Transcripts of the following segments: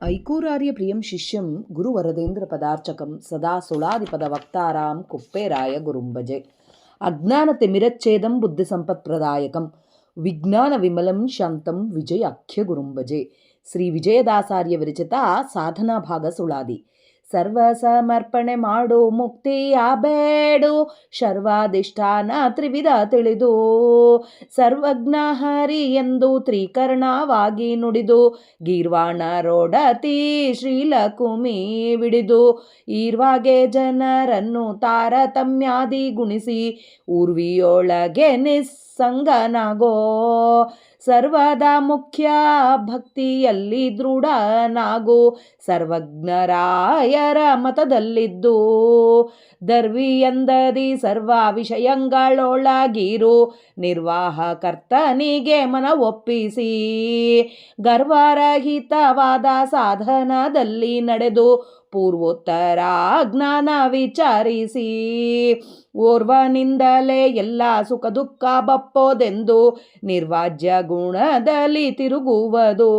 ऐकूरार्य प्रियं शिष्यं गुरुवरदेन्द्रपदार्चकं सदा सुळादिपदवक्तारां कुप्पेराय गुरुं भजे. अज्ञानतिमिरच्छेदं बुद्धिसम्पत्प्रदायकं विज्ञानविमलं शान्तं विजयाख्यगुरुं भजे. ಶ್ರೀ ವಿಜಯದಾಸಾರ್ಯ ವಿರಚಿತ ಸಾಧನಾ ಭಾಗ ಸುಳಾದಿ. ಸರ್ವ ಸಮರ್ಪಣೆ ಮಾಡು ಮುಕ್ತಿಯ ಬೇಡು, ಶರ್ವಾಧಿಷ್ಠಾನ ತ್ರಿವಿಧ ತಿಳಿದು, ಸರ್ವಜ್ಞ ಹರಿ ಎಂದು ತ್ರಿಕರ್ಣವಾಗಿ ನುಡಿದು, ಗೀರ್ವಾಣ ರೋಡತಿ ಶ್ರೀಲಕುಮಿ ವಿಡಿದು, ಈರ್ವಾಗೆ ಜನರನ್ನು ತಾರತಮ್ಯಾದಿ ಗುಣಿಸಿ, ಊರ್ವಿಯೊಳಗೆ ನಿಸ್ಸಂಗನಾಗೋ, ಸರ್ವದಾ ಮುಖ್ಯ ಭಕ್ತಿಯಲ್ಲಿ ದೃಢನಾಗು, ಸರ್ವಜ್ಞರಾಯರ ಮತದಲ್ಲಿದ್ದು, ದರ್ವಿಯಂದದಿ ಸರ್ವ ವಿಷಯಗಳೊಳಗಿರು, ನಿರ್ವಾಹಕರ್ತನಿಗೆ ಮನ ಒಪ್ಪಿಸಿ, ಗರ್ವರಹಿತವಾದ ಸಾಧನದಲ್ಲಿ ನಡೆದು, ಪೂರ್ವೋತ್ತರ ಜ್ಞಾನ ವಿಚಾರಿಸಿ, ಓರ್ವನಿಂದಲೇ ಎಲ್ಲ ಸುಖ ದುಃಖ ಬಪ್ಪೋದೆಂದು ನಿರ್ವಾಜ್ಯ ಗುಣದಲ್ಲಿ ತಿರುಗುವುದು,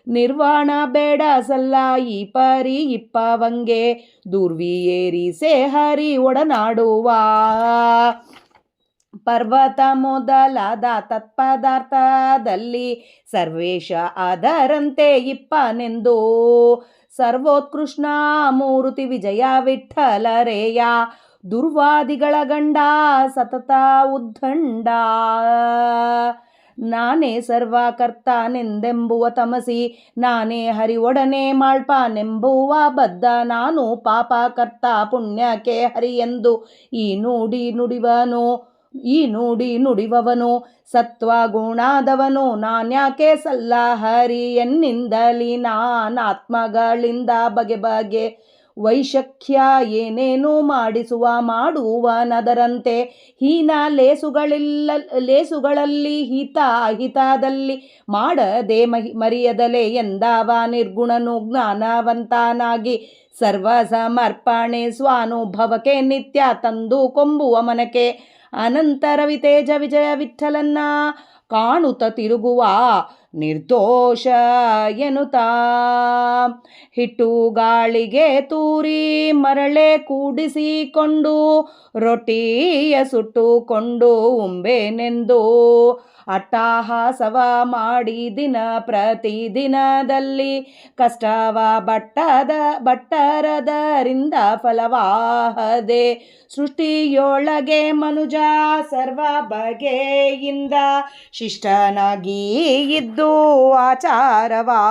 ನಿರ್ವಾಣ ಬೇಡ ಸಲ್ಲ ಈ ಪರಿ ಇಪ್ಪವಂಗೆ, ದುರ್ವಿಯೇರಿಸೆ ಹರಿ ಒಡನಾಡುವ, ಪರ್ವತ ಮೊದಲಾದ ತತ್ಪದಾರ್ಥದಲ್ಲಿ ಸರ್ವೇಶ ಅದರಂತೆ ಇಪ್ಪನೆಂದು, ಸರ್ವೋತ್ಕೃಷ್ಣ ಮೂರುತಿ ವಿಜಯ ವಿಠ್ಠಲರೇಯ, ದುರ್ವಾದಿಗಳ ಗಂಡ ಸತತ ಉದ್ದಂಡ, ನಾನೇ ಸರ್ವಕರ್ತಾನೆಂದೆಂಬುವ ತಮಸಿ, ನಾನೇ ಹರಿವೊಡನೆ ಮಾಳ್ಪಾನೆಂಬುವ ಬದ್ಧ, ನಾನು ಪಾಪಕರ್ತ ಪುಣ್ಯಕ್ಕೆ ಹರಿಯೆಂದು ಈ ನುಡಿ ನುಡಿವವನು, ಸತ್ವಗುಣಾದವನು ನಾನ್ಯಾಕೆ ಸಲ್ಲ ಹರಿ ಎನ್ನಿಂದಲಿ, ನಾನಾತ್ಮಗಳಿಂದ ಬಗೆ ಬಗೆ ವೈಶಕ್ಯ ಏನೇನು ಮಾಡುವನದರಂತೆ, ಹೀನ ಲೇಸುಗಳಲ್ಲಿ ಹಿತ ಅಹಿತದಲ್ಲಿ ಮಾಡದೆ ಮರಿಯದಲೆ ಎಂದವ ನಿರ್ಗುಣನು ಜ್ಞಾನವಂತನಾಗಿ, ಸರ್ವ ಸಮರ್ಪಣೆ ಸ್ವಾನುಭವಕ್ಕೆ ನಿತ್ಯ ತಂದು ಕೊಂಬುವ ಮನಕ್ಕೆ, ಅನಂತರ ವಿತೇಜ ವಿಜಯ ವಿಠಲನ್ನ ಕಾಣುತ್ತ ತಿರುಗುವ ನಿರ್ದೋಷ ಎನ್ನುತ್ತಾ, ಹಿಟ್ಟು ಗಾಳಿಗೆ ತೂರಿ ಮರಳೆ ಕೂಡಿಸಿಕೊಂಡು, ರೊಟ್ಟಿಯ ಸುಟ್ಟುಕೊಂಡು ಉಂಬೆನೆಂದು, ಅಟ್ಟಹಾಸವ ಮಾಡಿ ದಿನ ಪ್ರತಿದಿನದಲ್ಲಿ, ಕಷ್ಟವ ಬಟ್ಟರದರಿಂದ ಫಲವಾಹದೆ, ಸೃಷ್ಟಿಯೊಳಗೆ ಮನುಜ ಸರ್ವ ಬಗೆಯಿಂದ ಶಿಷ್ಟನಾಗಿ ಇದ್ದು ಆಚಾರವಾ,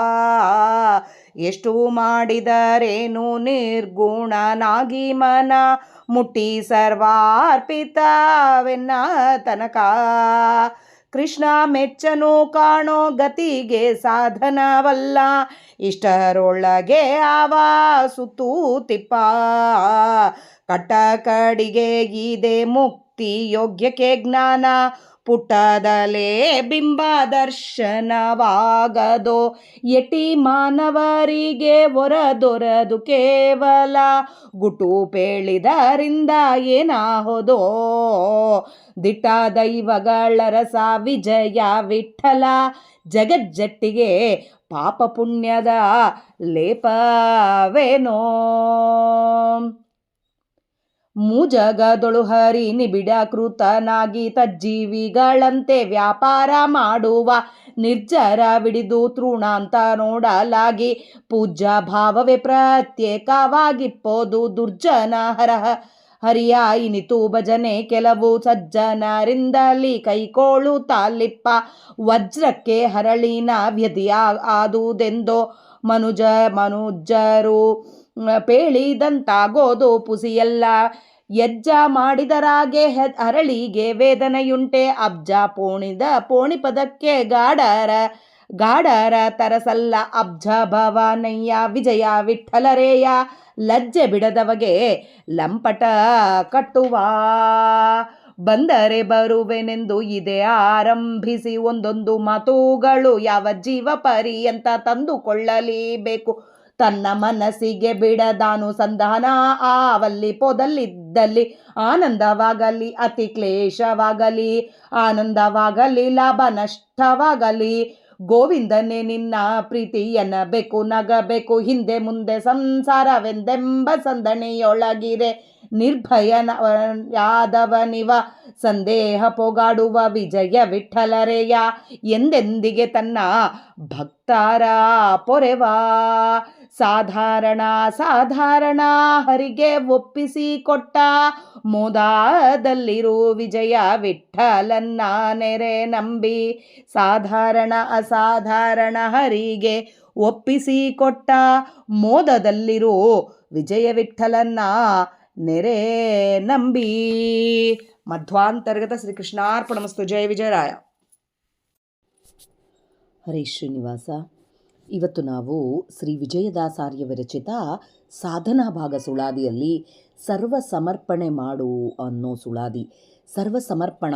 ಎಷ್ಟು ಮಾಡಿದರೇನು ನಿರ್ಗುಣನಾಗಿ ಮನ ಮುಟ್ಟಿ ಸರ್ವಾರ್ಪಿತವೆನ್ನ ತನಕ, ಕೃಷ್ಣ ಮೆಚ್ಚನು ಕಾಣೋ ಗತಿಗೆ ಸಾಧನವಲ್ಲ, ಇಷ್ಟರೊಳಗೆ ಆವ ಸುತ್ತು ತಿಪ್ಪ, ಕಟ್ಟ ಕಡಿಗೆ ಇದೆ ಮುಕ್ತಿ ಯೋಗ್ಯಕ್ಕೆ ಜ್ಞಾನ, ಪುಟ್ಟದಲೇ ಬಿಂಬ ದರ್ಶನವಾಗದೋ, ಯಟಿ ಮಾನವರಿಗೆ ಹೊರದೊರದು ಕೇವಲ, ಗುಟು ಪೇಳಿದರಿಂದ ಏನಾಹೋದೋ, ದಿಟ್ಟ ದೈವಗಳ ರಸ ವಿಜಯ ವಿಠಲ, ಜಗಜ್ಜಟ್ಟಿಗೆ ಪಾಪ ಪುಣ್ಯದ ಲೇಪವೇನೋ, ಮೂಜಗದೊಳು ಹರಿ ನಿಬಿಡ ಕೃತನಾಗಿ ತಜ್ಜೀವಿಗಳಂತೆ ವ್ಯಾಪಾರ ಮಾಡುವ, ನಿರ್ಜರ ವಿಡಿದು ತೃಣಾಂತ ನೋಡಲಾಗಿ, ಪೂಜ್ಯ ಭಾವವೇ ಪ್ರತ್ಯೇಕವಾಗಿಪ್ಪೋದು, ದುರ್ಜನ ಹರಿಯ ಇನಿತು ಭಜನೆ ಕೆಲವು ಸಜ್ಜನರಿಂದಲಿ ಕೈಕೋಳು ತಾಲಿಪ್ಪ, ವಜ್ರಕ್ಕೆ ಹರಳಿನ ವ್ಯಧಿಯ ಆದುದೆಂದೋ, ಮನುಜರು ಪೇಳಿದಂತಾಗೋದು ಪುಸಿಯಲ್ಲ, ಯಜ್ಜ ಮಾಡಿದರಾಗೆ ಹರಳಿಗೆ ವೇದನೆಯುಂಟೆ, ಅಬ್ಜ ಪೋಣಿಪದಕ್ಕೆ ಗಾಢರ ತರಸಲ್ಲ, ಅಬ್ಜ ಭವನಯ್ಯ ವಿಜಯ ವಿಠ್ಠಲರೇಯ, ಲಜ್ಜೆ ಬಿಡದವಗೆ ಲಂಪಟ ಕಟ್ಟುವ, ಬಂದರೆ ಬರುವೆನೆಂದು ಇದೆ ಆರಂಭಿಸಿ, ಒಂದೊಂದು ಮಾತುಗಳು ಯಾವ ಜೀವ ಪರ್ಯಂತ ತಂದುಕೊಳ್ಳಲೇಬೇಕು, ತನ್ನ ಮನಸ್ಸಿಗೆ ಬಿಡದಾನು ಸಂಧಾನ, ಆವಲ್ಲಿ ಪೋದಲ್ಲಿದ್ದಲ್ಲಿ ಆನಂದವಾಗಲಿ ಅತಿ ಕ್ಲೇಶವಾಗಲಿ, ಆನಂದವಾಗಲಿ ಲಾಭ ನಷ್ಟವಾಗಲಿ, ಗೋವಿಂದನೇ ನಿನ್ನ ಪ್ರೀತಿಯನ್ನ ಬೇಕು ನಗಬೇಕು ಹಿಂದೆ ಮುಂದೆ ಸಂಸಾರವೆಂದೆಂಬ ಸಂದಣಿಯೊಳಗಿರೆ ನಿರ್ಭಯನ ಯಾದವನಿವ ಸಂದೇಹ ಪೊಗಾಡುವ ವಿಜಯ ವಿಠಲರೆಯ ಎಂದೆಂದಿಗೆ ತನ್ನ ಭಕ್ತರ ಪೊರೆವಾ ಸಾಧಾರಣ ಹರಿಗೆ ಒಪ್ಪಿಸಿ ಕೊಟ್ಟ ಮೋದದಲ್ಲಿರು ವಿಜಯ ವಿಠಲನ್ನ ನೆರೆ ನಂಬಿ ಅಸಾಧಾರಣ ಹರಿಗೆ ಒಪ್ಪಿಸಿ ಕೊಟ್ಟ ಮೋದದಲ್ಲಿರು ವಿಜಯ ವಿಠಲನ್ನ ನೆರೆ ನಂಬಿ. ಮಧ್ವಾಂತರ್ಗತ ಶ್ರೀಕೃಷ್ಣಾರ್ಪಣಮಸ್ತು. ಜಯ ವಿಜಯರಾಯ. ಹರೇ ಶ್ರೀನಿವಾಸ. ಇವತ್ತು ನಾವು ಶ್ರೀ ವಿಜಯದಾಸಾರ್ಯ ವಿರಚಿತ ಸಾಧನಾ ಭಾಗ ಸುಳಾದಿಯಲ್ಲಿ ಸರ್ವ ಸಮರ್ಪಣೆ ಮಾಡು ಅನ್ನೋ ಸುಳಾದಿ. ಸರ್ವ ಸಮರ್ಪಣ,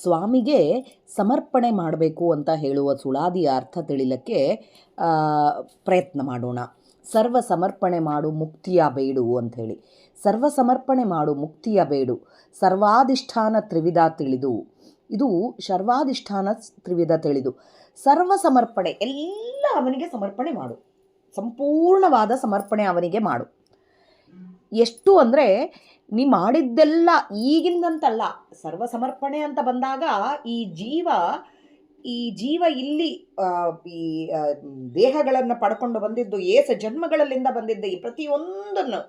ಸ್ವಾಮಿಗೆ ಸಮರ್ಪಣೆ ಮಾಡಬೇಕು ಅಂತ ಹೇಳುವ ಸುಳಾದಿಯ ಅರ್ಥ ತಿಳಿಲಕ್ಕೆ ಪ್ರಯತ್ನ ಮಾಡೋಣ. ಸರ್ವ ಸಮರ್ಪಣೆ ಮಾಡು ಮುಕ್ತಿಯ ಬೇಡು ಅಂಥೇಳಿ. ಸರ್ವ ಸಮರ್ಪಣೆ ಮಾಡು ಮುಕ್ತಿಯ ಬೇಡು, ಸರ್ವಾಧಿಷ್ಠಾನ ತ್ರಿವಿಧ ತಿಳಿದು. ಇದು ಸರ್ವಾಧಿಷ್ಠಾನ ತ್ರಿವಿಧ ತಿಳಿದು ಸರ್ವ ಸಮರ್ಪಣೆ ಎಲ್ಲ ಅವನಿಗೆ ಸಮರ್ಪಣೆ ಮಾಡು, ಸಂಪೂರ್ಣವಾದ ಸಮರ್ಪಣೆ ಅವನಿಗೆ ಮಾಡು. ಎಷ್ಟು ಅಂದರೆ ನೀ ಮಾಡಿದ್ದೆಲ್ಲ ಈಗಿಂದಂತಲ್ಲ. ಸರ್ವ ಸಮರ್ಪಣೆ ಅಂತ ಬಂದಾಗ ಈ ಜೀವ ಇಲ್ಲಿ ಈ ದೇಹಗಳನ್ನು ಪಡ್ಕೊಂಡು ಬಂದಿದ್ದು ಜನ್ಮಗಳಲ್ಲಿಂದ ಬಂದಿದ್ದ ಈ ಪ್ರತಿಯೊಂದನ್ನು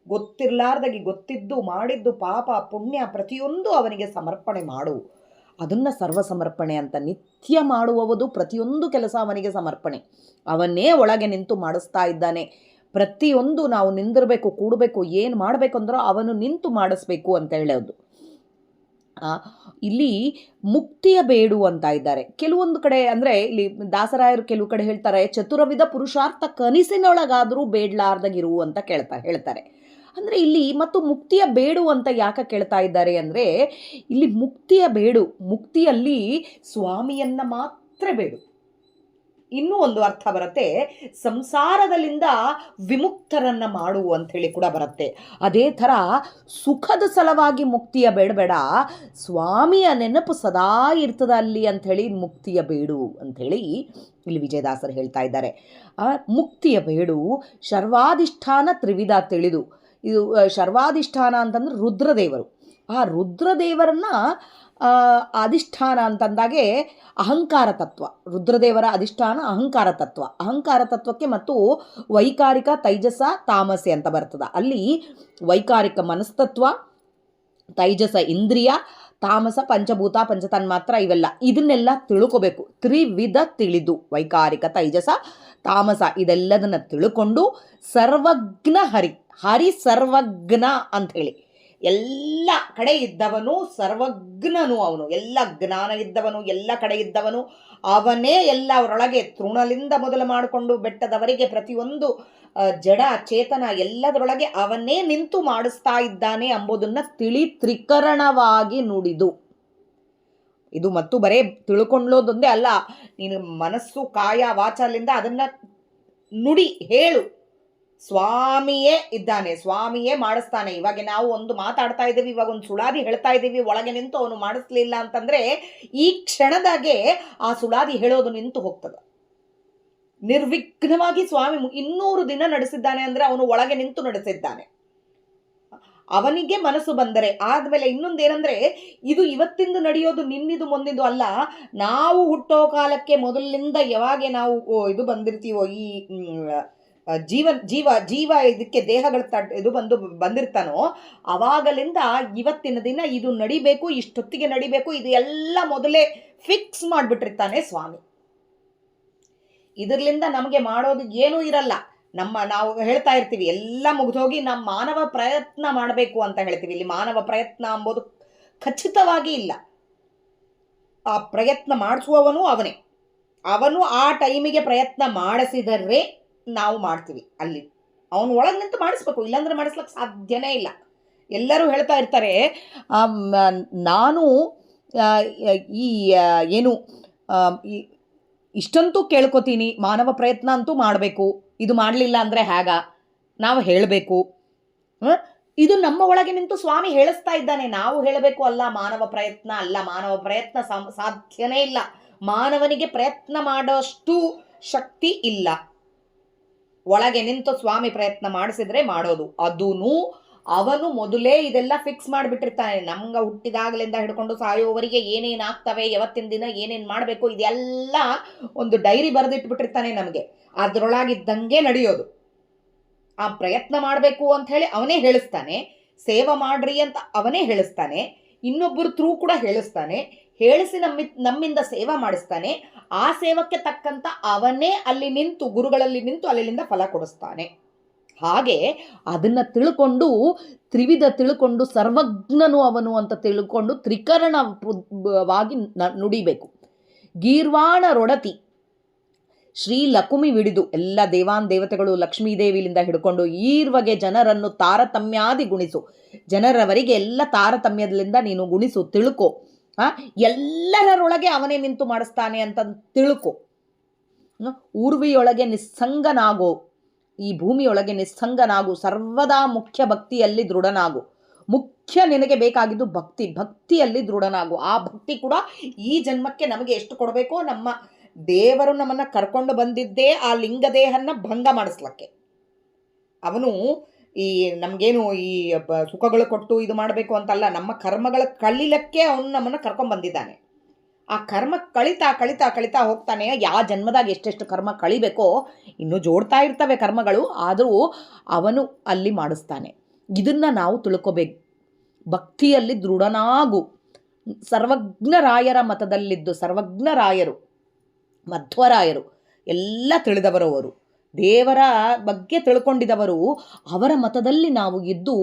ಗೊತ್ತಿರಲಾರ್ದಾಗಿ ಗೊತ್ತಿದ್ದು ಮಾಡಿದ್ದು ಪಾಪ ಪುಣ್ಯ ಪ್ರತಿಯೊಂದು ಅವನಿಗೆ ಸಮರ್ಪಣೆ ಮಾಡು. ಅದನ್ನು ಸರ್ವ ಸಮರ್ಪಣೆ ಅಂತ. ನಿತ್ಯ ಮಾಡುವುದು ಪ್ರತಿಯೊಂದು ಕೆಲಸ ಅವನಿಗೆ ಸಮರ್ಪಣೆ. ಅವನ್ನೇ ಒಳಗೆ ನಿಂತು ಮಾಡಿಸ್ತಾ ಇದ್ದಾನೆ. ಪ್ರತಿಯೊಂದು ನಾವು ನಿಂದಿರಬೇಕು, ಕೂಡಬೇಕು, ಏನು ಮಾಡಬೇಕು ಅಂದ್ರೂ ಅವನು ನಿಂತು ಮಾಡಿಸ್ಬೇಕು ಅಂತ ಹೇಳೋದು. ಇಲ್ಲಿ ಮುಕ್ತಿಯ ಬೇಡು ಅಂತ ಇದ್ದಾರೆ. ಕೆಲವೊಂದು ಕಡೆ ಅಂದರೆ ಇಲ್ಲಿ ದಾಸರಾಯರು ಕೆಲವು ಕಡೆ ಹೇಳ್ತಾರೆ, ಚತುರವಿಧ ಪುರುಷಾರ್ಥ ಕನಸಿನೊಳಗಾದರೂ ಬೇಡ್ಲಾರ್ದಾಗಿರು ಅಂತ ಹೇಳ್ತಾರೆ. ಅಂದರೆ ಇಲ್ಲಿ ಮತ್ತು ಮುಕ್ತಿಯ ಬೇಡು ಅಂತ ಯಾಕೆ ಕೇಳ್ತಾ ಇದ್ದಾರೆ ಅಂದರೆ, ಇಲ್ಲಿ ಮುಕ್ತಿಯ ಬೇಡು, ಮುಕ್ತಿಯಲ್ಲಿ ಸ್ವಾಮಿಯನ್ನು ಮಾತ್ರ ಬೇಡು. ಇನ್ನೂ ಒಂದು ಅರ್ಥ ಬರುತ್ತೆ, ಸಂಸಾರದಲ್ಲಿಂದ ವಿಮುಕ್ತರನ್ನು ಮಾಡು ಅಂಥೇಳಿ ಕೂಡ ಬರುತ್ತೆ. ಅದೇ ಥರ ಸುಖದ ಸಲುವಾಗಿ ಮುಕ್ತಿಯ ಬೇಡಬೇಡ, ಸ್ವಾಮಿಯ ನೆನಪು ಸದಾ ಇರ್ತದ ಅಲ್ಲಿ ಅಂಥೇಳಿ ಮುಕ್ತಿಯ ಬೇಡು ಅಂಥೇಳಿ ಇಲ್ಲಿ ವಿಜಯದಾಸರು ಹೇಳ್ತಾ ಇದ್ದಾರೆ. ಮುಕ್ತಿಯ ಬೇಡು ಸರ್ವಾಧಿಷ್ಠಾನ ತ್ರಿವಿಧ ತಿಳಿದು. ಇದು ಸರ್ವಾಧಿಷ್ಠಾನ ಅಂತಂದ್ರೆ ರುದ್ರದೇವರು. ಆ ರುದ್ರದೇವರನ್ನ ಅಧಿಷ್ಠಾನ ಅಂತಂದಾಗೆ ಅಹಂಕಾರ ತತ್ವ. ರುದ್ರದೇವರ ಅಧಿಷ್ಠಾನ ಅಹಂಕಾರ ತತ್ವ. ಅಹಂಕಾರ ತತ್ವಕ್ಕೆ ಮತ್ತು ವೈಕಾರಿಕ ತೈಜಸ ತಾಮಸೆ ಅಂತ ಬರ್ತದೆ. ಅಲ್ಲಿ ವೈಕಾರಿಕ ಮನಸ್ತತ್ವ, ತೈಜಸ ಇಂದ್ರಿಯ, ತಾಮಸ ಪಂಚಭೂತ ಪಂಚತನ್ಮಾತ್ರ, ಇವೆಲ್ಲ ಇದನ್ನೆಲ್ಲ ತಿಳ್ಕೋಬೇಕು. ತ್ರಿವಿಧ ತಿಳಿದು ವೈಕಾರಿಕ ತೈಜಸ ತಾಮಸ ಇದೆಲ್ಲದನ್ನು ತಿಳ್ಕೊಂಡು ಸರ್ವಜ್ಞ ಹರಿ ಸರ್ವಜ್ಞ ಅಂಥೇಳಿ ಎಲ್ಲ ಕಡೆ ಇದ್ದವನು, ಸರ್ವಜ್ಞನು ಅವನು. ಎಲ್ಲ ಜ್ಞಾನ ಇದ್ದವನು, ಎಲ್ಲ ಕಡೆ ಇದ್ದವನು ಅವನೇ. ಎಲ್ಲ ಅವರೊಳಗೆ ತೃಣಲಿಂದ ಮೊದಲು ಮಾಡಿಕೊಂಡು ಬೆಟ್ಟದವರೆಗೆ ಪ್ರತಿಯೊಂದು ಜಡ ಚೇತನ ಎಲ್ಲದರೊಳಗೆ ಅವನೇ ನಿಂತು ಮಾಡಿಸ್ತಾ ಇದ್ದಾನೆ ಎಂಬುದನ್ನು ತ್ರಿಕರಣವಾಗಿ ನುಡಿದು. ಇದು ಮತ್ತು ಬರೇ ತಿಳ್ಕೊಳ್ಳೋದೊಂದೇ ಅಲ್ಲ, ನೀನು ಮನಸ್ಸು ಕಾಯ ವಾಚಲಿಂದ ಅದನ್ನು ನುಡಿ ಹೇಳು. ಸ್ವಾಮಿಯೇ ಇದ್ದಾನೆ, ಸ್ವಾಮಿಯೇ ಮಾಡಿಸ್ತಾನೆ. ಇವಾಗ ನಾವು ಒಂದು ಮಾತಾಡ್ತಾ ಇದ್ದೀವಿ, ಇವಾಗ ಒಂದು ಸುಳಾದಿ ಹೇಳ್ತಾ ಇದ್ದೀವಿ, ಒಳಗೆ ನಿಂತು ಅವನು ಮಾಡಿಸ್ಲಿಲ್ಲ ಅಂತಂದರೆ ಈ ಕ್ಷಣದಾಗೆ ಆ ಸುಳಾದಿ ಹೇಳೋದು ನಿಂತು ಹೋಗ್ತದೆ. ನಿರ್ವಿಘ್ನವಾಗಿ ಸ್ವಾಮಿ 200 ದಿನ ನಡೆಸಿದ್ದಾನೆ ಅಂದರೆ ಅವನು ಒಳಗೆ ನಿಂತು ನಡೆಸಿದ್ದಾನೆ. ಅವನಿಗೆ ಮನಸ್ಸು ಬಂದರೆ ಆದಮೇಲೆ ಇನ್ನೊಂದೇನೆಂದರೆ, ಇದು ಇವತ್ತಿಂದ ನಡೆಯೋದು ನಿನ್ನಿದು ಮುಂದಿದು ಅಲ್ಲ. ನಾವು ಹುಟ್ಟೋ ಕಾಲಕ್ಕೆ ಮೊದಲಿನಿಂದ ಯಾವಾಗ ನಾವು ಇದು ಬಂದಿರ್ತೀವೋ, ಈ ಜೀವ ಇದಕ್ಕೆ ದೇಹಗಳು ಇದು ಬಂದಿರ್ತಾನೋ ಅವಾಗಲಿಂದ ಇವತ್ತಿನ ದಿನ ಇದು ನಡಿಬೇಕು, ಇಷ್ಟೊತ್ತಿಗೆ ನಡಿಬೇಕು, ಇದು ಎಲ್ಲ ಮೊದಲೇ ಫಿಕ್ಸ್ ಮಾಡಿಬಿಟ್ಟಿರ್ತಾನೆ ಸ್ವಾಮಿ. ಇದರಿಂದ ನಮಗೆ ಮಾಡೋದು ಏನೂ ಇರಲ್ಲ. ನಾವು ಹೇಳ್ತಾ ಇರ್ತೀವಿ ಎಲ್ಲ ಮುಗಿದೋಗಿ ನಮ್ಮ ಮಾನವ ಪ್ರಯತ್ನ ಮಾಡಬೇಕು ಅಂತ ಹೇಳ್ತೀವಿ. ಇಲ್ಲಿ ಮಾನವ ಪ್ರಯತ್ನ ಅಂಬೋದು ಖಚಿತವಾಗಿ ಇಲ್ಲ. ಆ ಪ್ರಯತ್ನ ಮಾಡಿಸುವವನು ಅವನೇ. ಅವನು ಆ ಟೈಮಿಗೆ ಪ್ರಯತ್ನ ಮಾಡಿಸಿದರೆ ನಾವು ಮಾಡ್ತೀವಿ. ಅಲ್ಲಿ ಅವನು ಒಳಗೆ ನಿಂತು ಮಾಡಿಸ್ಬೇಕು, ಇಲ್ಲಾಂದ್ರೆ ಮಾಡಿಸ್ಲಿಕ್ಕೆ ಸಾಧ್ಯನೇ ಇಲ್ಲ. ಎಲ್ಲರೂ ಹೇಳ್ತಾ ಇರ್ತಾರೆ, ನಾನು ಇಷ್ಟಂತೂ ಕೇಳ್ಕೊತೀನಿ, ಮಾನವ ಪ್ರಯತ್ನ ಅಂತೂ ಮಾಡಬೇಕು, ಇದು ಮಾಡಲಿಲ್ಲ ಅಂದರೆ ಹೇಗ ನಾವು ಹೇಳಬೇಕು. ಇದು ನಮ್ಮ ಒಳಗೆ ನಿಂತು ಸ್ವಾಮಿ ಹೇಳಿಸ್ತಾ ಇದ್ದಾನೆ. ನಾವು ಹೇಳಬೇಕು ಅಲ್ಲ, ಮಾನವ ಪ್ರಯತ್ನ ಅಲ್ಲ. ಮಾನವ ಪ್ರಯತ್ನ ಸಾಧ್ಯನೇ ಇಲ್ಲ. ಮಾನವನಿಗೆ ಪ್ರಯತ್ನ ಮಾಡೋಷ್ಟು ಶಕ್ತಿ ಇಲ್ಲ. ಒಳಗೆ ನಿಂತು ಸ್ವಾಮಿ ಪ್ರಯತ್ನ ಮಾಡಿಸಿದ್ರೆ ಮಾಡೋದು. ಅದೂ ಅವನು ಮೊದಲೇ ಇದೆಲ್ಲ ಫಿಕ್ಸ್ ಮಾಡಿಬಿಟ್ಟಿರ್ತಾನೆ. ನಮ್ಗೆ ಹುಟ್ಟಿದಾಗಲಿಂದ ಹಿಡ್ಕೊಂಡು ಸಾಯೋವರಿಗೆ ಏನೇನು ಆಗ್ತವೆ, ಯಾವತ್ತಿನ ದಿನ ಏನೇನು ಮಾಡಬೇಕು, ಇದೆಲ್ಲ ಒಂದು ಡೈರಿ ಬರೆದಿಟ್ಬಿಟ್ಟಿರ್ತಾನೆ ನಮಗೆ. ಅದರೊಳಗಿದ್ದಂಗೆ ನಡೆಯೋದು. ಆ ಪ್ರಯತ್ನ ಮಾಡಬೇಕು ಅಂತ ಹೇಳಿ ಅವನೇ ಹೇಳಿಸ್ತಾನೆ, ಸೇವೆ ಮಾಡ್ರಿ ಅಂತ ಅವನೇ ಹೇಳಿಸ್ತಾನೆ, ಇನ್ನೊಬ್ಬರು ಥ್ರೂ ಕೂಡ ಹೇಳಿಸ್ತಾನೆ, ಹೇಳಿಸಿ ನಮ್ಮಿಂದ ಸೇವೆ ಮಾಡಿಸ್ತಾನೆ. ಆ ಸೇವಕ್ಕೆ ತಕ್ಕಂತ ಅವನೇ ಅಲ್ಲಿ ನಿಂತು, ಗುರುಗಳಲ್ಲಿ ನಿಂತು ಅಲ್ಲಿಂದ ಫಲ ಕೊಡಿಸ್ತಾನೆ. ಹಾಗೆ ಅದನ್ನ ತಿಳ್ಕೊಂಡು, ತ್ರಿವಿಧ ತಿಳ್ಕೊಂಡು, ಸರ್ವಜ್ಞನು ಅವನು ಅಂತ ತಿಳ್ಕೊಂಡು ತ್ರಿಕರಣವಾಗಿ ನುಡಿಬೇಕು. ಗೀರ್ವಾಣ ರೊಡತಿ ಶ್ರೀ ಲಕುಮಿ ವಿಡಿದು ಎಲ್ಲ ದೇವಾನ್ ದೇವತೆಗಳು ಲಕ್ಷ್ಮೀದೇವಿಲಿಂದ ಹಿಡ್ಕೊಂಡು ಈರ್ವಗೆ ಜನರನ್ನು ತಾರತಮ್ಯಾದಿ ಗುಣಿಸು. ಜನರವರಿಗೆ ಎಲ್ಲ ತಾರತಮ್ಯದಿಂದ ನೀನು ಗುಣಿಸು, ತಿಳ್ಕೊ. ಎಲ್ಲರೊಳಗೆ ಅವನೇ ನಿಂತು ಮಾಡಿಸ್ತಾನೆ ಅಂತ ತಿಳ್ಕೊ. ಊರ್ವಿಯೊಳಗೆ ನಿಸ್ಸಂಗನಾಗೋ, ಈ ಭೂಮಿಯೊಳಗೆ ನಿಸ್ಸಂಗನಾಗು, ಸರ್ವದಾ ಮುಖ್ಯ ಭಕ್ತಿಯಲ್ಲಿ ದೃಢನಾಗು. ಮುಖ್ಯ ನಿನಗೆ ಬೇಕಾಗಿದ್ದು ಭಕ್ತಿ, ಭಕ್ತಿಯಲ್ಲಿ ದೃಢನಾಗು. ಆ ಭಕ್ತಿ ಕೂಡ ಈ ಜನ್ಮಕ್ಕೆ ನಮಗೆ ಎಷ್ಟು ಕೊಡಬೇಕೋ, ನಮ್ಮ ದೇವರು ನಮ್ಮನ್ನು ಕರ್ಕೊಂಡು ಬಂದಿದ್ದೇ ಆ ಲಿಂಗದೇಹನ್ನ ಭಂಗ ಮಾಡಿಸ್ಲಕ್ಕೆ. ಅವನು ಈ ನಮಗೇನು ಈ ಸುಖಗಳು ಕೊಟ್ಟು ಇದು ಮಾಡಬೇಕು ಅಂತಲ್ಲ, ನಮ್ಮ ಕರ್ಮಗಳ ಕಳಿಲಕ್ಕೆ ಅವನು ನಮ್ಮನ್ನು ಕರ್ಕೊಂಡು ಬಂದಿದ್ದಾನೆ. ಆ ಕರ್ಮ ಕಳಿತಾ ಕಳಿತಾ ಕಳಿತಾ ಹೋಗ್ತಾನೆ. ಯಾವ ಜನ್ಮದಾಗ ಎಷ್ಟೆಷ್ಟು ಕರ್ಮ ಕಳಿಬೇಕೋ, ಇನ್ನೂ ಜೋಡ್ತಾ ಇರ್ತವೆ ಕರ್ಮಗಳು, ಆದರೂ ಅವನು ಅಲ್ಲಿ ಮಾಡಿಸ್ತಾನೆ. ಇದನ್ನು ನಾವು ತಿಳ್ಕೋಬೇಕು. ಭಕ್ತಿಯಲ್ಲಿ ದೃಢನಾಗು. ಸರ್ವಜ್ಞರಾಯರ ಮತದಲ್ಲಿದ್ದು, ಸರ್ವಜ್ಞರಾಯರು, ಮಧ್ವರಾಯರು ಎಲ್ಲ ತಿಳಿದವರು, ಅವರು ದೇವರ ಬಗ್ಗೆ ತಿಳ್ಕೊಂಡಿದವರು, ಅವರ ಮತದಲ್ಲಿ ನಾವು ಇದ್ದು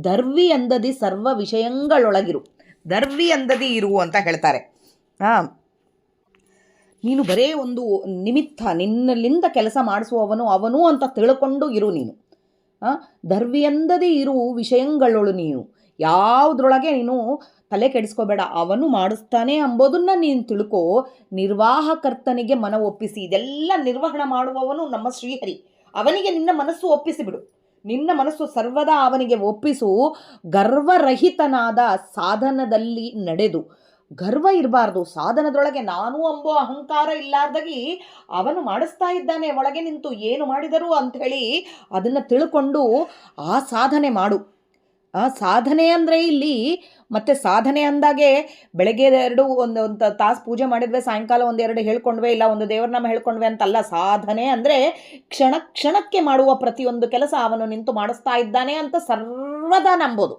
ದರ್ವಿ ಅಂದದಿ ಸರ್ವ ವಿಷಯಗಳೊಳಗಿರು, ದರ್ವಿ ಅಂದದಿ ಇರು ಅಂತ ಹೇಳ್ತಾರೆ. ನೀನು ಬರೇ ಒಂದು ನಿಮಿತ್ತ, ನಿನ್ನಲ್ಲಿಂದ ಕೆಲಸ ಮಾಡಿಸುವವನು ಅವನು ಅಂತ ತಿಳ್ಕೊಂಡು ಇರು ನೀನು. ದರ್ವಿ ಅಂದದಿ ಇರು ವಿಷಯಗಳೊಳು ನೀನು. ಯಾವುದ್ರೊಳಗೆ ನೀನು ತಲೆ ಕೆಡಿಸ್ಕೋಬೇಡ, ಅವನು ಮಾಡಿಸ್ತಾನೆ ಅಂಬೋದನ್ನು ನೀನು ತಿಳ್ಕೋ. ನಿರ್ವಾಹಕರ್ತನಿಗೆ ಮನ ಒಪ್ಪಿಸಿ, ಇದೆಲ್ಲ ನಿರ್ವಹಣೆ ಮಾಡುವವನು ನಮ್ಮ ಶ್ರೀಹರಿ. ಅವನಿಗೆ ನಿನ್ನ ಮನಸ್ಸು ಒಪ್ಪಿಸಿಬಿಡು. ನಿನ್ನ ಮನಸ್ಸು ಸರ್ವದಾ ಅವನಿಗೆ ಒಪ್ಪಿಸು. ಗರ್ವರಹಿತನಾದ ಸಾಧನದಲ್ಲಿ ನಡೆದು, ಗರ್ವ ಇರಬಾರ್ದು ಸಾಧನದೊಳಗೆ. ನಾನು ಅಂಬೋ ಅಹಂಕಾರ ಇಲ್ಲಾರ್ದಾಗಿ ಅವನು ಮಾಡಿಸ್ತಾ ಇದ್ದಾನೆ ಒಳಗೆ ನಿಂತು, ಏನು ಮಾಡಿದರು ಅಂಥೇಳಿ ಅದನ್ನು ತಿಳ್ಕೊಂಡು ಆ ಸಾಧನೆ ಮಾಡು. ಆ ಸಾಧನೆ ಅಂದರೆ ಇಲ್ಲಿ ಮತ್ತೆ ಸಾಧನೆ ಅಂದಾಗೆ ಬೆಳಗ್ಗೆ ಒಂದು ತಾಸು ಪೂಜೆ ಮಾಡಿದ್ವಿ, ಸಾಯಂಕಾಲ ಒಂದೆರಡು ಹೇಳ್ಕೊಂಡ್ವೆ, ಇಲ್ಲ ಒಂದು ದೇವರನಾಮ ಹೇಳ್ಕೊಂಡ್ವೆ ಅಂತಲ್ಲ. ಸಾಧನೆ ಅಂದರೆ ಕ್ಷಣ ಕ್ಷಣಕ್ಕೆ ಮಾಡುವ ಪ್ರತಿಯೊಂದು ಕೆಲಸ ಅವನು ನಿಂತು ಮಾಡಿಸ್ತಾ ಇದ್ದಾನೆ ಅಂತ ಸರ್ವದಾ ನಂಬೋದು.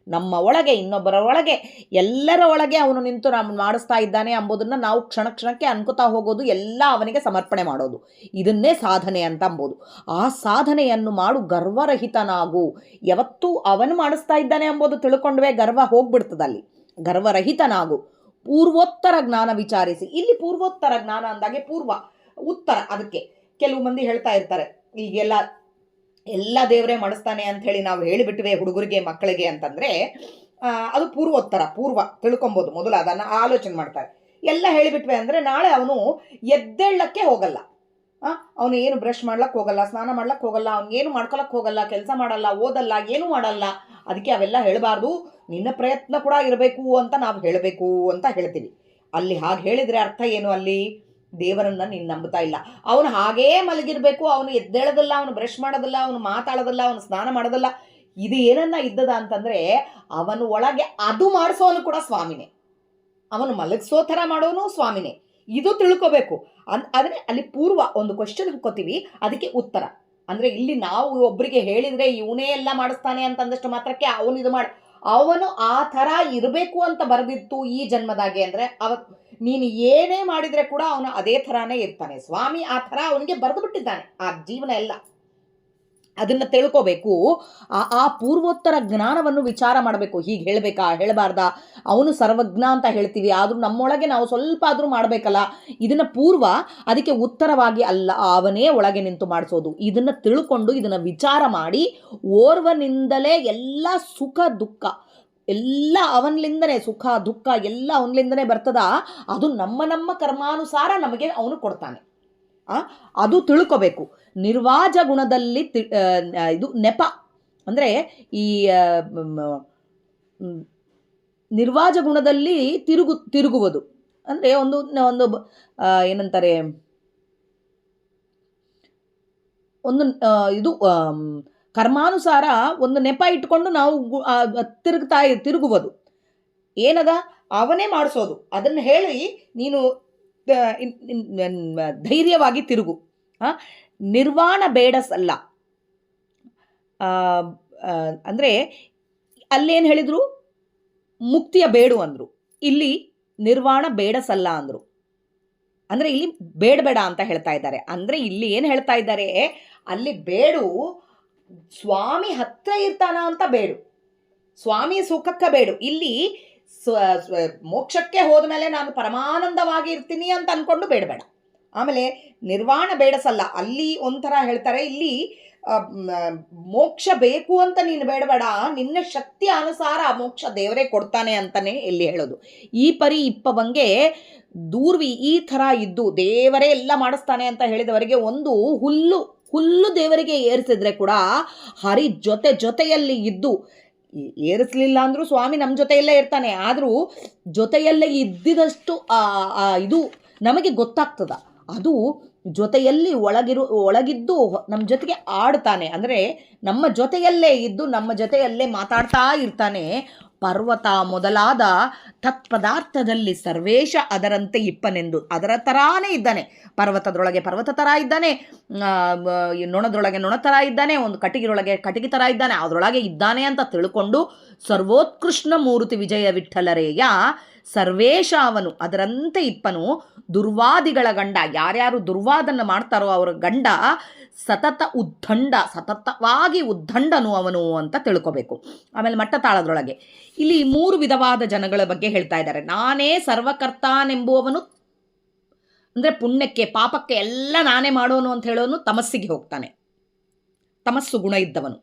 ನಮ್ಮ ಒಳಗೆ, ಇನ್ನೊಬ್ಬರ ಒಳಗೆ, ಎಲ್ಲರ ಒಳಗೆ ಅವನು ನಿಂತು ನಾವು ಮಾಡಿಸ್ತಾ ಇದ್ದಾನೆ ಅಂಬೋದನ್ನು ನಾವು ಕ್ಷಣ ಕ್ಷಣಕ್ಕೆ ಅನ್ಕೋತಾ ಹೋಗೋದು, ಎಲ್ಲ ಅವನಿಗೆ ಸಮರ್ಪಣೆ ಮಾಡೋದು. ಇದನ್ನೇ ಸಾಧನೆ ಅಂತ ಅಂಬೋದು. ಆ ಸಾಧನೆಯನ್ನು ಮಾಡು, ಗರ್ವರಹಿತನಾಗು. ಯಾವತ್ತೂ ಅವನು ಮಾಡಿಸ್ತಾ ಇದ್ದಾನೆ ಅಂಬೋದು ತಿಳ್ಕೊಂಡ್ವೆ, ಗರ್ವ ಹೋಗ್ಬಿಡ್ತದಲ್ಲಿ. ಗರ್ವರಹಿತನಾಗು. ಪೂರ್ವೋತ್ತರ ಜ್ಞಾನ ವಿಚಾರಿಸಿ. ಇಲ್ಲಿ ಪೂರ್ವೋತ್ತರ ಜ್ಞಾನ ಅಂದಾಗೆ ಪೂರ್ವ ಉತ್ತರ. ಅದಕ್ಕೆ ಕೆಲವು ಮಂದಿ ಹೇಳ್ತಾ ಇರ್ತಾರೆ, ಈಗೆಲ್ಲ ಎಲ್ಲ ದೇವರೇ ಮಾಡಿಸ್ತಾನೆ ಅಂಥೇಳಿ ನಾವು ಹೇಳಿಬಿಟ್ವೆ ಹುಡುಗರಿಗೆ, ಮಕ್ಕಳಿಗೆ ಅಂತಂದರೆ ಅದು ಪೂರ್ವೋತ್ತರ. ಪೂರ್ವ ತಿಳ್ಕೊಬೋದು, ಮೊದಲು ಅದನ್ನು ಆಲೋಚನೆ ಮಾಡ್ತಾರೆ. ಎಲ್ಲ ಹೇಳಿಬಿಟ್ವೆ ಅಂದರೆ ನಾಳೆ ಅವನು ಎದ್ದೇಳಕ್ಕೆ ಹೋಗಲ್ಲ. ಅವನು ಏನು ಬ್ರಷ್ ಮಾಡ್ಲಕ್ಕೆ ಹೋಗಲ್ಲ, ಸ್ನಾನ ಮಾಡ್ಲಕ್ಕೆ ಹೋಗಲ್ಲ, ಅವನಿಗೇನು ಮಾಡ್ಕೊಳಕ್ಕೆ ಹೋಗಲ್ಲ, ಕೆಲಸ ಮಾಡಲ್ಲ, ಓದಲ್ಲ, ಏನೂ ಮಾಡಲ್ಲ. ಅದಕ್ಕೆ ಅವೆಲ್ಲ ಹೇಳಬಾರ್ದು, ನಿನ್ನ ಪ್ರಯತ್ನ ಕೂಡ ಇರಬೇಕು ಅಂತ ನಾವು ಹೇಳಬೇಕು ಅಂತ ಹೇಳ್ತೀವಿ. ಅಲ್ಲಿ ಹಾಗೆ ಹೇಳಿದರೆ ಅರ್ಥ ಏನು? ಅಲ್ಲಿ ದೇವರನ್ನು ನೀನು ನಂಬುತ್ತಾ ಇಲ್ಲ. ಅವನು ಹಾಗೇ ಮಲಗಿರಬೇಕು, ಅವನು ಎದ್ದೇಳೋದಲ್ಲ, ಅವನು ಬ್ರಷ್ ಮಾಡೋದಲ್ಲ, ಅವನು ಮಾತಾಡೋದಲ್ಲ, ಅವನು ಸ್ನಾನ ಮಾಡೋದಲ್ಲ. ಇದು ಏನನ್ನ ಇದ್ದದ ಅಂತಂದರೆ ಅವನು ಒಳಗೆ ಅದು ಮಾಡಿಸೋನು ಕೂಡ ಸ್ವಾಮಿನೇ, ಅವನು ಮಲಗಿಸೋ ಥರ ಮಾಡೋನು ಸ್ವಾಮಿನೇ. ಇದು ತಿಳ್ಕೋಬೇಕು. ಆದರೆ ಅಲ್ಲಿ ಪೂರ್ವ ಒಂದು ಕ್ವಶನ್ ಹಾಕೋತೀವಿ, ಅದಕ್ಕೆ ಉತ್ತರ. ಅಂದರೆ ಇಲ್ಲಿ ನಾವು ಒಬ್ಬರಿಗೆ ಹೇಳಿದರೆ ಇವನೇ ಎಲ್ಲ ಮಾಡಿಸ್ತಾನೆ ಅಂತಂದಷ್ಟು ಮಾತ್ರಕ್ಕೆ ಅವನು ಇದು ಅವನು ಆ ಥರ ಇರಬೇಕು ಅಂತ ಬರೆದಿತ್ತು ಈ ಜನ್ಮದಾಗೆ ಅಂದರೆ ನೀನು ಏನೇ ಮಾಡಿದರೆ ಕೂಡ ಅವನು ಅದೇ ಥರನೇ ಇರ್ತಾನೆ. ಸ್ವಾಮಿ ಆ ಥರ ಅವನಿಗೆ ಬರೆದು ಬಿಟ್ಟಿದ್ದಾನೆ ಆ ಜೀವನ ಎಲ್ಲ. ಅದನ್ನು ತಿಳ್ಕೋಬೇಕು. ಆ ಪೂರ್ವೋತ್ತರ ಜ್ಞಾನವನ್ನು ವಿಚಾರ ಮಾಡಬೇಕು. ಹೀಗೆ ಹೇಳಬೇಕಾ, ಹೇಳಬಾರ್ದಾ? ಅವನು ಸರ್ವಜ್ಞ ಅಂತ ಹೇಳ್ತೀವಿ, ಆದರೂ ನಮ್ಮೊಳಗೆ ನಾವು ಸ್ವಲ್ಪ ಆದರೂ ಮಾಡಬೇಕಲ್ಲ. ಇದನ್ನು ಪೂರ್ವ, ಅದಕ್ಕೆ ಉತ್ತರವಾಗಿ ಅಲ್ಲ, ಅವನೇ ಒಳಗೆ ನಿಂತು ಮಾಡಿಸೋದು. ಇದನ್ನು ತಿಳ್ಕೊಂಡು ಇದನ್ನು ವಿಚಾರ ಮಾಡಿ ಓರ್ವನಿಂದಲೇ ಎಲ್ಲ ಸುಖ ದುಃಖ ಎಲ್ಲ ಅವನಿಂದನೇ, ಸುಖ ದುಃಖ ಎಲ್ಲ ಅವನಿಂದನೇ ಬರ್ತದ. ಅದು ನಮ್ಮ ಕರ್ಮಾನುಸಾರ ನಮಗೆ ಅವನು ಕೊಡ್ತಾನೆ. ಅದು ತಿಳ್ಕೋಬೇಕು. ನಿರ್ವಾಜ ಗುಣದಲ್ಲಿ ಇದು ನೆಪ ಅಂದರೆ ಈ ನಿರ್ವಾಜ ಗುಣದಲ್ಲಿ ತಿರುಗುವುದು. ಅಂದರೆ ಒಂದು ಒಂದು ಏನಂತಾರೆ, ಒಂದು ಇದು ಕರ್ಮಾನುಸಾರ ಒಂದು ನೆಪ ಇಟ್ಕೊಂಡು ನಾವು ತಿರುಗುವುದು ಏನದ ಅವನೇ ಮಾಡಿಸೋದು. ಅದನ್ನು ಹೇಳಿ ನೀನು ಧೈರ್ಯವಾಗಿ ತಿರುಗು. ನಿರ್ವಾಣ ಬೇಡ ಸಲ್ಲ. ಅಂದರೆ ಅಲ್ಲೇನು ಹೇಳಿದರು, ಮುಕ್ತಿಯ ಬೇಡು ಅಂದರು, ಇಲ್ಲಿ ನಿರ್ವಾಣ ಬೇಡ ಸಲ್ಲ ಅಂದರು. ಅಂದರೆ ಇಲ್ಲಿ ಬೇಡ ಅಂತ ಹೇಳ್ತಾ ಇದ್ದಾರೆ. ಅಂದರೆ ಇಲ್ಲಿ ಏನು ಹೇಳ್ತಾ ಇದ್ದಾರೆ, ಅಲ್ಲಿ ಬೇಡು ಸ್ವಾಮಿ ಹತ್ರ ಇರ್ತಾನ ಅಂತ ಬೇಡು, ಸ್ವಾಮಿ ಸುಖಕ್ಕೆ ಬೇಡು. ಇಲ್ಲಿ ಮೋಕ್ಷಕ್ಕೆ ಹೋದ ಮೇಲೆ ನಾನು ಪರಮಾನಂದವಾಗಿ ಇರ್ತೀನಿ ಅಂತ ಅಂದ್ಕೊಂಡು ಬೇಡಬೇಡ. ಆಮೇಲೆ ನಿರ್ವಾಣ ಬೇಡಸಲ್ಲ, ಅಲ್ಲಿ ಒಂಥರ ಹೇಳ್ತಾರೆ, ಇಲ್ಲಿ ಮೋಕ್ಷ ಬೇಕು ಅಂತ ನೀನು ಬೇಡಬೇಡ, ನಿನ್ನ ಶಕ್ತಿ ಅನುಸಾರ ಮೋಕ್ಷ ದೇವರೇ ಕೊಡ್ತಾನೆ ಅಂತಲೇ ಇಲ್ಲಿ ಹೇಳೋದು. ಈ ಪರಿ ಇಪ್ಪವಂಗೆ ದೂರ್ವಿ ಈ ಥರ ಇದ್ದು ದೇವರೇ ಎಲ್ಲ ಮಾಡಿಸ್ತಾನೆ ಅಂತ ಹೇಳಿದವರಿಗೆ ಒಂದು ಹುಲ್ಲು ದೇವರಿಗೆ ಏರಿಸಿದ್ರೆ ಕೂಡ ಹರಿ ಜೊತೆಯಲ್ಲಿ ಇದ್ದು, ಏರಿಸಲಿಲ್ಲ ಅಂದರೂ ಸ್ವಾಮಿ ನಮ್ಮ ಜೊತೆಯಲ್ಲೇ ಇರ್ತಾನೆ, ಆದರೂ ಜೊತೆಯಲ್ಲೇ ಇದ್ದಿದಷ್ಟು ಇದು ನಮಗೆ ಗೊತ್ತಾಗ್ತದ. ಅದು ಜೊತೆಯಲ್ಲಿ ಒಳಗಿದ್ದು ನಮ್ಮ ಜೊತೆಗೆ ಆಡ್ತಾನೆ, ಅಂದರೆ ನಮ್ಮ ಜೊತೆಯಲ್ಲೇ ಇದ್ದು ನಮ್ಮ ಜೊತೆಯಲ್ಲೇ ಮಾತಾಡ್ತಾ ಇರ್ತಾನೆ. ಪರ್ವತ ಮೊದಲಾದ ತತ್ಪದಾರ್ಥದಲ್ಲಿ ಸರ್ವೇಶ ಅದರಂತೆ ಇಪ್ಪನೆಂದು, ಅದರ ಥರಾನೇ ಇದ್ದಾನೆ. ಪರ್ವತದೊಳಗೆ ಪರ್ವತ ಥರ ಇದ್ದಾನೆ, ನೊಣದೊಳಗೆ ನೊಣ ಥರ ಇದ್ದಾನೆ, ಒಂದು ಕಟ್ಟಿಗೆಯೊಳಗೆ ಕಟ್ಟಿಗೆ ಥರ ಇದ್ದಾನೆ, ಅದರೊಳಗೆ ಇದ್ದಾನೆ ಅಂತ ತಿಳ್ಕೊಂಡು ಸರ್ವೋತ್ಕೃಷ್ಣ ಮೂರ್ತಿ ವಿಜಯ ವಿಠ್ಠಲರೇಯ ಸರ್ವೇಶ ಅವನು ಅದರಂತೆ ಇಪ್ಪನು. ದುರ್ವಾದಿಗಳ ಗಂಡ, ಯಾರ್ಯಾರು ದುರ್ವಾದನ್ನು ಮಾಡ್ತಾರೋ ಅವರ ಗಂಡ ಸತತವಾಗಿ ಉದ್ದಂಡನು ಅವನು ಅಂತ ತಿಳ್ಕೋಬೇಕು. ಆಮೇಲೆ ಮಟ್ಟತಾಳದೊಳಗೆ ಇಲ್ಲಿ 3 ವಿಧವಾದ ಜನಗಳ ಬಗ್ಗೆ ಹೇಳ್ತಾ ಇದ್ದಾರೆ. ನಾನೇ ಸರ್ವಕರ್ತಾನೆಂಬುವವನು ಅಂದರೆ ಪುಣ್ಯಕ್ಕೆ ಪಾಪಕ್ಕೆ ಎಲ್ಲ ನಾನೇ ಮಾಡೋನು ಅಂತ ಹೇಳೋನು ತಮಸ್ಸಿಗೆ ಹೋಗ್ತಾನೆ, ತಮಸ್ಸು ಗುಣ ಇದ್ದವನು.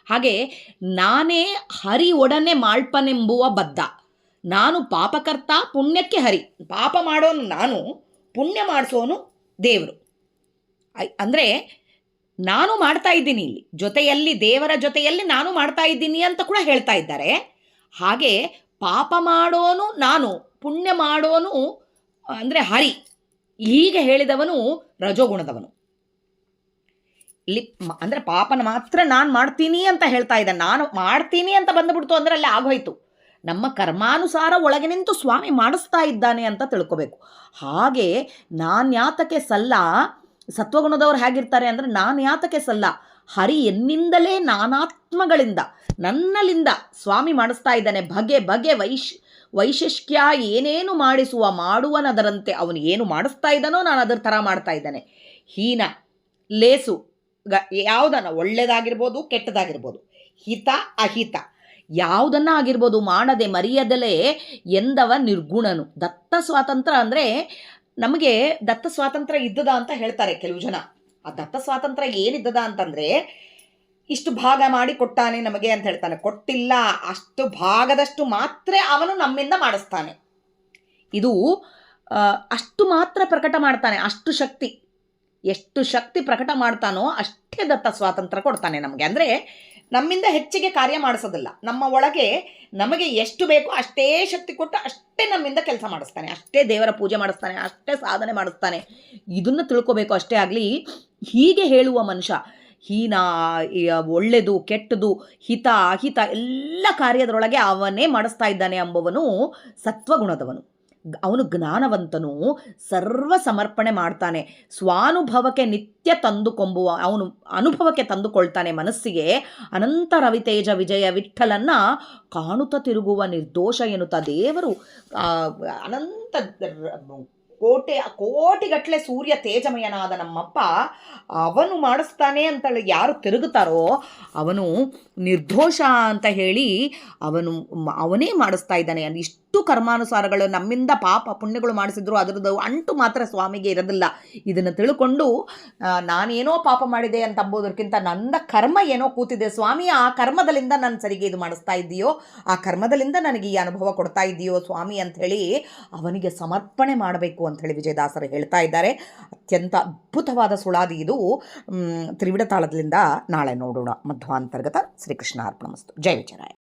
ಹಾಗೆ ನಾನೇ ಹರಿ ಒಡನೆ ಮಾಳ್ಪನೆಂಬುವ ಬದ್ಧ, ನಾನು ಪಾಪಕರ್ತ ಪುಣ್ಯಕ್ಕೆ ಹರಿ, ಪಾಪ ಮಾಡೋನು ನಾನು, ಪುಣ್ಯ ಮಾಡಿಸೋನು ದೇವರು. ಅಂದರೆ ನಾನು ಮಾಡ್ತಾ ಇದ್ದೀನಿ, ಇಲ್ಲಿ ಜೊತೆಯಲ್ಲಿ ದೇವರ ಜೊತೆಯಲ್ಲಿ ನಾನು ಮಾಡ್ತಾ ಇದ್ದೀನಿ ಅಂತ ಕೂಡ ಹೇಳ್ತಾ ಇದ್ದಾರೆ. ಹಾಗೆ ಪಾಪ ಮಾಡೋನು ನಾನು, ಪುಣ್ಯ ಮಾಡೋನು ಅಂದರೆ ಹರಿ, ಹೀಗೆ ಹೇಳಿದವನು ರಜೋಗುಣದವನು. ಇಲ್ಲಿ ಅಂದರೆ ಪಾಪನ ಮಾತ್ರ ನಾನು ಮಾಡ್ತೀನಿ ಅಂತ ಹೇಳ್ತಾ ಇದ್ದಾನೆ. ನಾನು ಮಾಡ್ತೀನಿ ಅಂತ ಬಂದುಬಿಡ್ತು ಅಂದರೆ ಅಲ್ಲಿ ಆಗೋಯ್ತು. ನಮ್ಮ ಕರ್ಮಾನುಸಾರ ಒಳಗೆ ನಿಂತು ಸ್ವಾಮಿ ಮಾಡಿಸ್ತಾ ಇದ್ದಾನೆ ಅಂತ ತಿಳ್ಕೋಬೇಕು. ಹಾಗೆ ನಾನು ಯಾತಕ್ಕೆ ಸಲ್ಲ, ಸತ್ವಗುಣದವ್ರು ಹೇಗಿರ್ತಾರೆ ಅಂದರೆ ನಾನು ಯಾತಕ್ಕೆ ಸಲ್ಲ, ಹರಿ ಎನ್ನಿಂದಲೇ ನಾನಾತ್ಮಗಳಿಂದ ನನ್ನಲ್ಲಿಂದ ಸ್ವಾಮಿ ಮಾಡಿಸ್ತಾ ಇದ್ದಾನೆ. ಬಗೆ ವೈಶಿಷ್ಟ್ಯ ಏನೇನು ಮಾಡುವನದರಂತೆ ಅವನು ಏನು ಮಾಡಿಸ್ತಾ ಇದ್ದಾನೋ ನಾನು ಅದರ ಥರ ಮಾಡ್ತಾ ಇದ್ದಾನೆ. ಹೀನ ಲೇಸು ಯಾವುದನ್ನು, ಒಳ್ಳೆಯದಾಗಿರ್ಬೋದು ಕೆಟ್ಟದಾಗಿರ್ಬೋದು, ಹಿತ ಅಹಿತ ಯಾವುದನ್ನ ಆಗಿರ್ಬೋದು ಮಾಡದೆ ಮರೆಯದಲೇ ಎಂದವ ನಿರ್ಗುಣನು. ದತ್ತ ಸ್ವಾತಂತ್ರ್ಯ ಅಂದರೆ ನಮಗೆ ದತ್ತ ಸ್ವಾತಂತ್ರ್ಯ ಇದ್ದದ ಅಂತ ಹೇಳ್ತಾರೆ ಕೆಲವು ಜನ. ಆ ದತ್ತ ಸ್ವಾತಂತ್ರ್ಯ ಏನಿದ್ದದ ಅಂತಂದರೆ ಇಷ್ಟು ಭಾಗ ಮಾಡಿ ಕೊಟ್ಟಾನೆ ನಮಗೆ ಅಂತ ಹೇಳ್ತಾನೆ. ಕೊಟ್ಟಿಲ್ಲ, ಅಷ್ಟು ಭಾಗದಷ್ಟು ಮಾತ್ರ ಅವನು ನಮ್ಮಿಂದ ಮಾಡಿಸ್ತಾನೆ. ಇದು ಅಷ್ಟು ಮಾತ್ರ ಪ್ರಕಟ ಮಾಡ್ತಾನೆ. ಅಷ್ಟು ಶಕ್ತಿ, ಎಷ್ಟು ಶಕ್ತಿ ಪ್ರಕಟ ಮಾಡ್ತಾನೋ ಅಷ್ಟೇ ದತ್ತ ಸ್ವಾತಂತ್ರ್ಯ ಕೊಡ್ತಾನೆ ನಮಗೆ. ಅಂದರೆ ನಮ್ಮಿಂದ ಹೆಚ್ಚಿಗೆ ಕಾರ್ಯ ಮಾಡಿಸೋದಿಲ್ಲ, ನಮ್ಮ ಒಳಗೆ ನಮಗೆ ಎಷ್ಟು ಬೇಕೋ ಅಷ್ಟೇ ಶಕ್ತಿ ಕೊಟ್ಟು ಅಷ್ಟೇ ನಮ್ಮಿಂದ ಕೆಲಸ ಮಾಡಿಸ್ತಾನೆ, ಅಷ್ಟೇ ದೇವರ ಪೂಜೆ ಮಾಡಿಸ್ತಾನೆ, ಅಷ್ಟೇ ಸಾಧನೆ ಮಾಡಿಸ್ತಾನೆ. ಇದನ್ನು ತಿಳ್ಕೋಬೇಕು ಅಷ್ಟೇ. ಆಗಲಿ ಹೀಗೆ ಹೇಳುವ ಮನುಷ್ಯ ಹೀನ, ಒಳ್ಳೆಯದು ಕೆಟ್ಟದು, ಹಿತ ಅಹಿತ ಎಲ್ಲ ಕಾರ್ಯದರೊಳಗೆ ಅವನೇ ಮಾಡಿಸ್ತಾ ಇದ್ದಾನೆ ಎಂಬುವನು ಸತ್ವಗುಣದವನು. ಅವನು ಜ್ಞಾನವಂತನು, ಸರ್ವ ಸಮರ್ಪಣೆ ಮಾಡ್ತಾನೆ, ಸ್ವಾನುಭವಕ್ಕೆ ನಿತ್ಯ ತಂದುಕೊಂಬುವ, ಅವನು ಅನುಭವಕ್ಕೆ ತಂದುಕೊಳ್ತಾನೆ ಮನಸ್ಸಿಗೆ. ಅನಂತ ರವಿತೇಜ ವಿಜಯ ವಿಠ್ಠಲನ್ನ ಕಾಣುತ್ತ ತಿರುಗುವ ನಿರ್ದೋಷ ಎನ್ನುತ್ತಾ ದೇವರು ಅನಂತ ಕೋಟಿಗಟ್ಟಲೆ ಸೂರ್ಯ ತೇಜಮಯನಾದ ನಮ್ಮಪ್ಪ ಅವನು ಮಾಡಿಸ್ತಾನೆ ಅಂತೇಳಿ ಯಾರು ತಿರುಗುತ್ತಾರೋ ಅವನು ನಿರ್ದೋಷ ಅಂತ ಹೇಳಿ ಅವನೇ ಮಾಡಿಸ್ತಾ ಇದ್ದಾನೆ. ಇಷ್ಟು ಕರ್ಮಾನುಸಾರಗಳು ನಮ್ಮಿಂದ ಪಾಪ ಪುಣ್ಯಗಳು ಮಾಡಿಸಿದ್ರು ಅದರದ್ದು ಅಂಟು ಮಾತ್ರ ಸ್ವಾಮಿಗೆ ಇರೋದಿಲ್ಲ. ಇದನ್ನು ತಿಳ್ಕೊಂಡು ನಾನೇನೋ ಪಾಪ ಮಾಡಿದೆ ಅಂತ ಅಂಬೋದಕ್ಕಿಂತ ನನ್ನ ಕರ್ಮ ಏನೋ ಕೂತಿದೆ ಸ್ವಾಮಿ, ಆ ಕರ್ಮದಲ್ಲಿಂದ ನಾನು ಸರಿಗೆ ಇದು ಮಾಡಿಸ್ತಾ ಇದ್ದೀಯೋ, ಆ ಕರ್ಮದಲ್ಲಿಂದ ನನಗೆ ಈ ಅನುಭವ ಕೊಡ್ತಾ ಇದ್ದೀಯೋ ಸ್ವಾಮಿ ಅಂಥೇಳಿ ಅವನಿಗೆ ಸಮರ್ಪಣೆ ಮಾಡಬೇಕು ಅಂಥೇಳಿ ವಿಜಯದಾಸರು ಹೇಳ್ತಾ ಇದ್ದಾರೆ. ಅತ್ಯಂತ ಅದ್ಭುತವಾದ ಸುಳಾದಿ ಇದು. ತ್ರಿವಿಡ ತಾಳದಿಂದ ನಾಳೆ ನೋಡೋಣ. ಮಧ್ವಾಂತರ್ಗತ ಶ್ರೀಕೃಷ್ಣ ಅರ್ಪಣಮಸ್ತು. ಜಯ ವಿಜಯರಾಯ.